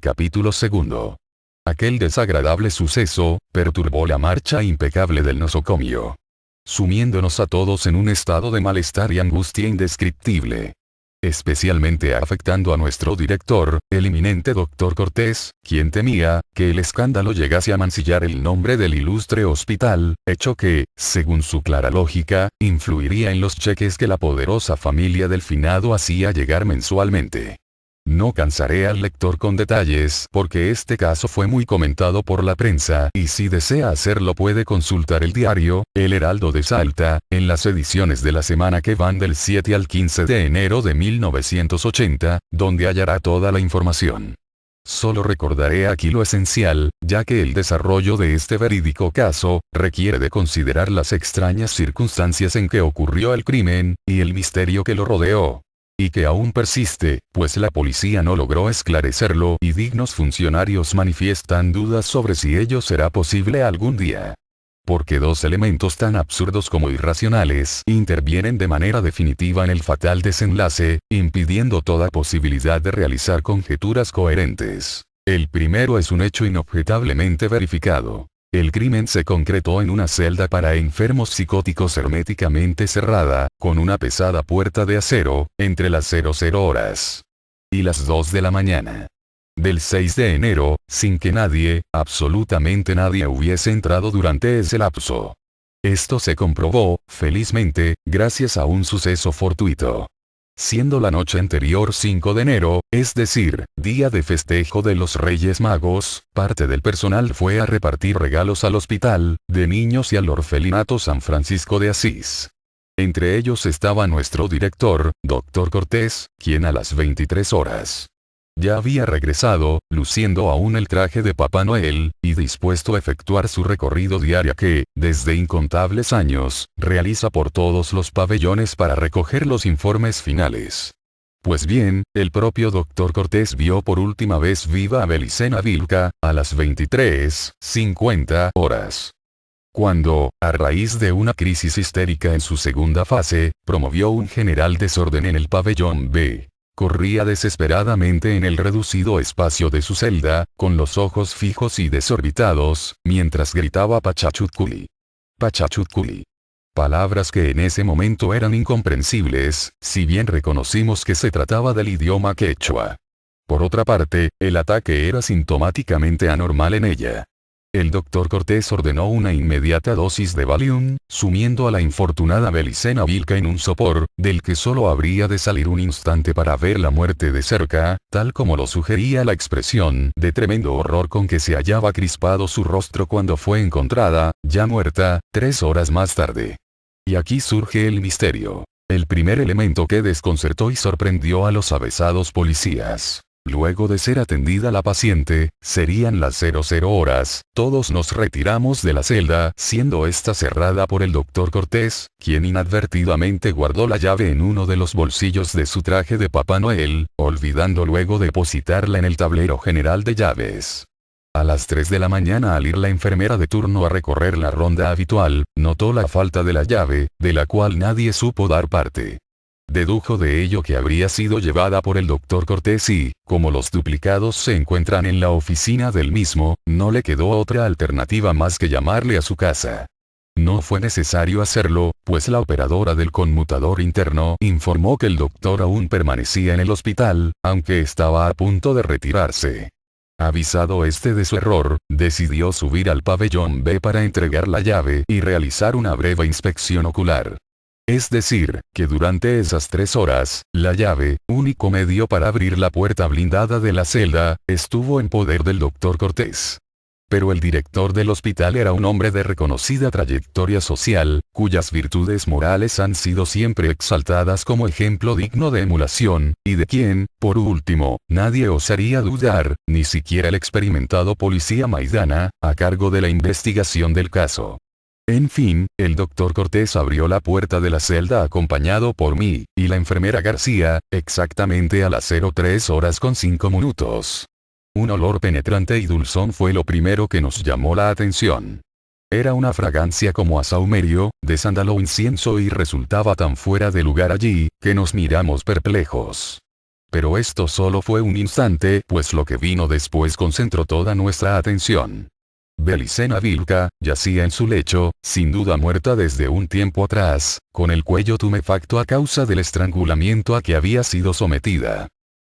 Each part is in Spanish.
Capítulo 2. Aquel desagradable suceso perturbó la marcha impecable del nosocomio, sumiéndonos a todos en un estado de malestar y angustia indescriptible, especialmente afectando a nuestro director, el eminente doctor Cortés, quien temía que el escándalo llegase a mancillar el nombre del ilustre hospital, hecho que, según su clara lógica, influiría en los cheques que la poderosa familia del finado hacía llegar mensualmente. No cansaré al lector con detalles porque este caso fue muy comentado por la prensa y si desea hacerlo puede consultar el diario, El Heraldo de Salta, en las ediciones de la semana que van del 7 al 15 de enero de 1980, donde hallará toda la información. Solo recordaré aquí lo esencial, ya que el desarrollo de este verídico caso requiere de considerar las extrañas circunstancias en que ocurrió el crimen, y el misterio que lo rodeó, y que aún persiste, pues la policía no logró esclarecerlo y dignos funcionarios manifiestan dudas sobre si ello será posible algún día. Porque dos elementos tan absurdos como irracionales intervienen de manera definitiva en el fatal desenlace, impidiendo toda posibilidad de realizar conjeturas coherentes. El primero es un hecho inobjetablemente verificado. El crimen se concretó en una celda para enfermos psicóticos herméticamente cerrada, con una pesada puerta de acero, entre las 00 horas y las 2 de la mañana del 6 de enero, sin que nadie, absolutamente nadie hubiese entrado durante ese lapso. Esto se comprobó, felizmente, gracias a un suceso fortuito. Siendo la noche anterior 5 de enero, es decir, día de festejo de los Reyes Magos, parte del personal fue a repartir regalos al hospital de niños y al orfelinato San Francisco de Asís. Entre ellos estaba nuestro director, Dr. Cortés, quien a las 23 horas ya había regresado, luciendo aún el traje de Papá Noel, y dispuesto a efectuar su recorrido diario que, desde incontables años, realiza por todos los pabellones para recoger los informes finales. Pues bien, el propio doctor Cortés vio por última vez viva a Belicena Vilca, a las 23:50 horas. Cuando, a raíz de una crisis histérica en su segunda fase, promovió un general desorden en el pabellón B. Corría desesperadamente en el reducido espacio de su celda, con los ojos fijos y desorbitados, mientras gritaba Pachachutculi. Pachachutculi. Palabras que en ese momento eran incomprensibles, si bien reconocimos que se trataba del idioma quechua. Por otra parte, el ataque era sintomáticamente anormal en ella. El doctor Cortés ordenó una inmediata dosis de Valium, sumiendo a la infortunada Belicena Vilca en un sopor, del que solo habría de salir un instante para ver la muerte de cerca, tal como lo sugería la expresión de tremendo horror con que se hallaba crispado su rostro cuando fue encontrada, ya muerta, 3 horas más tarde. Y aquí surge el misterio. El primer elemento que desconcertó y sorprendió a los avesados policías. Luego de ser atendida la paciente, serían las 00 horas, todos nos retiramos de la celda, siendo esta cerrada por el doctor Cortés, quien inadvertidamente guardó la llave en uno de los bolsillos de su traje de Papá Noel, olvidando luego depositarla en el tablero general de llaves. A las 3 de la mañana al ir la enfermera de turno a recorrer la ronda habitual, notó la falta de la llave, de la cual nadie supo dar parte. Dedujo de ello que habría sido llevada por el doctor Cortés y, como los duplicados se encuentran en la oficina del mismo, no le quedó otra alternativa más que llamarle a su casa. No fue necesario hacerlo, pues la operadora del conmutador interno informó que el doctor aún permanecía en el hospital, aunque estaba a punto de retirarse. Avisado este de su error, decidió subir al pabellón B para entregar la llave y realizar una breve inspección ocular. Es decir, que durante esas 3 horas, la llave, único medio para abrir la puerta blindada de la celda, estuvo en poder del doctor Cortés. Pero el director del hospital era un hombre de reconocida trayectoria social, cuyas virtudes morales han sido siempre exaltadas como ejemplo digno de emulación, y de quien, por último, nadie osaría dudar, ni siquiera el experimentado policía Maidana, a cargo de la investigación del caso. En fin, el doctor Cortés abrió la puerta de la celda acompañado por mí, y la enfermera García, exactamente a las 03 horas con 5 minutos. Un olor penetrante y dulzón fue lo primero que nos llamó la atención. Era una fragancia como a sahumerio, de sándalo o incienso y resultaba tan fuera de lugar allí, que nos miramos perplejos. Pero esto solo fue un instante, pues lo que vino después concentró toda nuestra atención. Belicena Vilca yacía en su lecho, sin duda muerta desde un tiempo atrás, con el cuello tumefacto a causa del estrangulamiento a que había sido sometida.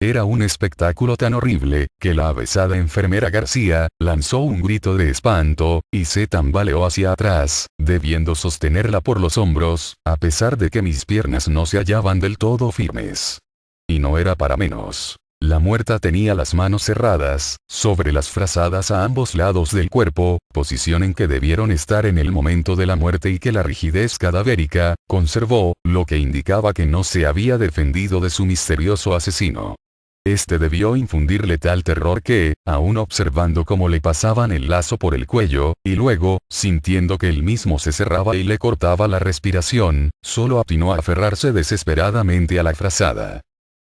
Era un espectáculo tan horrible, que la avesada enfermera García lanzó un grito de espanto, y se tambaleó hacia atrás, debiendo sostenerla por los hombros, a pesar de que mis piernas no se hallaban del todo firmes. Y no era para menos. La muerta tenía las manos cerradas, sobre las frazadas a ambos lados del cuerpo, posición en que debieron estar en el momento de la muerte y que la rigidez cadavérica conservó, lo que indicaba que no se había defendido de su misterioso asesino. Este debió infundirle tal terror que, aún observando cómo le pasaban el lazo por el cuello, y luego, sintiendo que él mismo se cerraba y le cortaba la respiración, solo atinó a aferrarse desesperadamente a la frazada.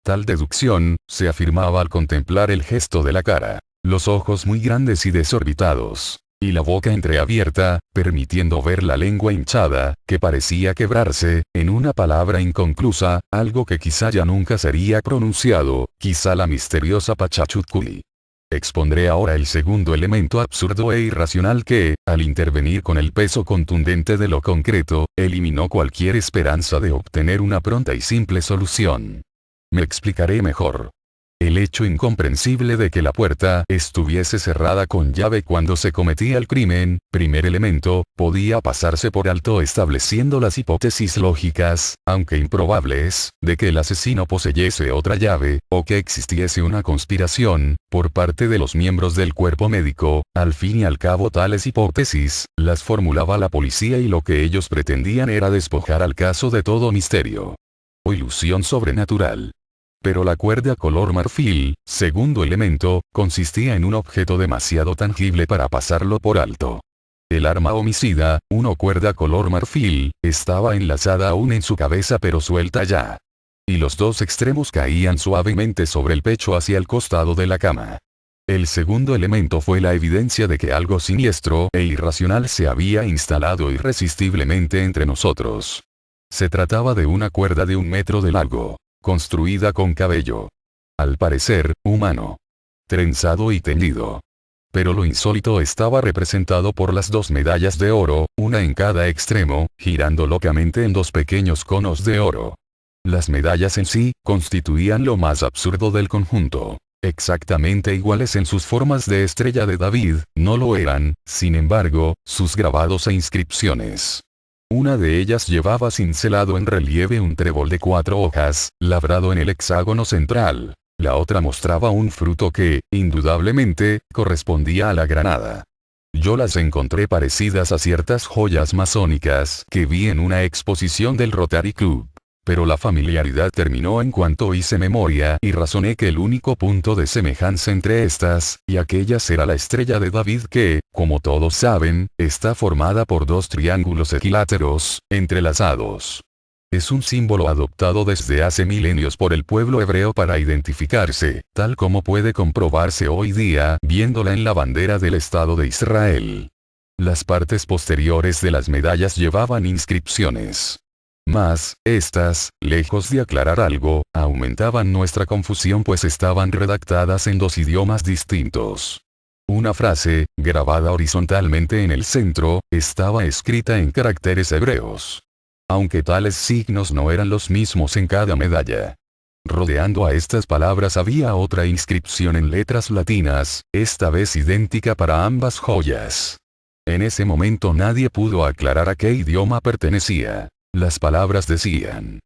Tal deducción, se afirmaba al contemplar el gesto de la cara, los ojos muy grandes y desorbitados, y la boca entreabierta, permitiendo ver la lengua hinchada, que parecía quebrarse, en una palabra inconclusa, algo que quizá ya nunca sería pronunciado, quizá la misteriosa Pachachutculi. Expondré ahora el segundo elemento absurdo e irracional que, al intervenir con el peso contundente de lo concreto, eliminó cualquier esperanza de obtener una pronta y simple solución. Me explicaré mejor. El hecho incomprensible de que la puerta estuviese cerrada con llave cuando se cometía el crimen, primer elemento, podía pasarse por alto estableciendo las hipótesis lógicas, aunque improbables, de que el asesino poseyese otra llave, o que existiese una conspiración, por parte de los miembros del cuerpo médico. Al fin y al cabo tales hipótesis, las formulaba la policía y lo que ellos pretendían era despojar al caso de todo misterio o ilusión sobrenatural. Pero la cuerda color marfil, segundo elemento, consistía en un objeto demasiado tangible para pasarlo por alto. El arma homicida, una cuerda color marfil, estaba enlazada aún en su cabeza pero suelta ya. Y los dos extremos caían suavemente sobre el pecho hacia el costado de la cama. El segundo elemento fue la evidencia de que algo siniestro e irracional se había instalado irresistiblemente entre nosotros. Se trataba de una cuerda de 1 metro de largo, construida con cabello. Al parecer, humano. Trenzado y tendido. Pero lo insólito estaba representado por las 2 medallas de oro, una en cada extremo, girando locamente en 2 pequeños conos de oro. Las medallas en sí, constituían lo más absurdo del conjunto. Exactamente iguales en sus formas de estrella de David, no lo eran, sin embargo, sus grabados e inscripciones. Una de ellas llevaba cincelado en relieve un trébol de 4 hojas, labrado en el hexágono central. La otra mostraba un fruto que, indudablemente, correspondía a la granada. Yo las encontré parecidas a ciertas joyas masónicas que vi en una exposición del Rotary Club. Pero la familiaridad terminó en cuanto hice memoria y razoné que el único punto de semejanza entre estas y aquellas era la estrella de David que, como todos saben, está formada por 2 triángulos equiláteros, entrelazados. Es un símbolo adoptado desde hace milenios por el pueblo hebreo para identificarse, tal como puede comprobarse hoy día viéndola en la bandera del Estado de Israel. Las partes posteriores de las medallas llevaban inscripciones. Mas, estas, lejos de aclarar algo, aumentaban nuestra confusión pues estaban redactadas en 2 idiomas distintos. Una frase, grabada horizontalmente en el centro, estaba escrita en caracteres hebreos. Aunque tales signos no eran los mismos en cada medalla. Rodeando a estas palabras había otra inscripción en letras latinas, esta vez idéntica para ambas joyas. En ese momento nadie pudo aclarar a qué idioma pertenecía. Las palabras decían: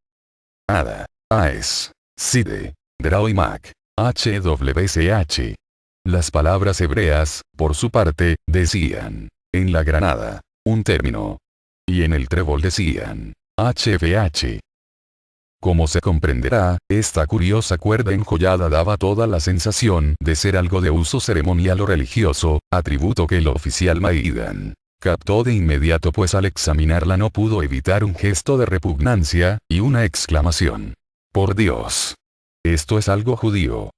Ada, Aes, Side, Drau y Mac, HWCH. Las palabras hebreas, por su parte, decían: en la granada, un término. Y en el trébol decían: HVH. Como se comprenderá, esta curiosa cuerda enjollada daba toda la sensación de ser algo de uso ceremonial o religioso, atributo que el oficial Maidan captó de inmediato pues al examinarla no pudo evitar un gesto de repugnancia, y una exclamación. Por Dios. Esto es algo judío.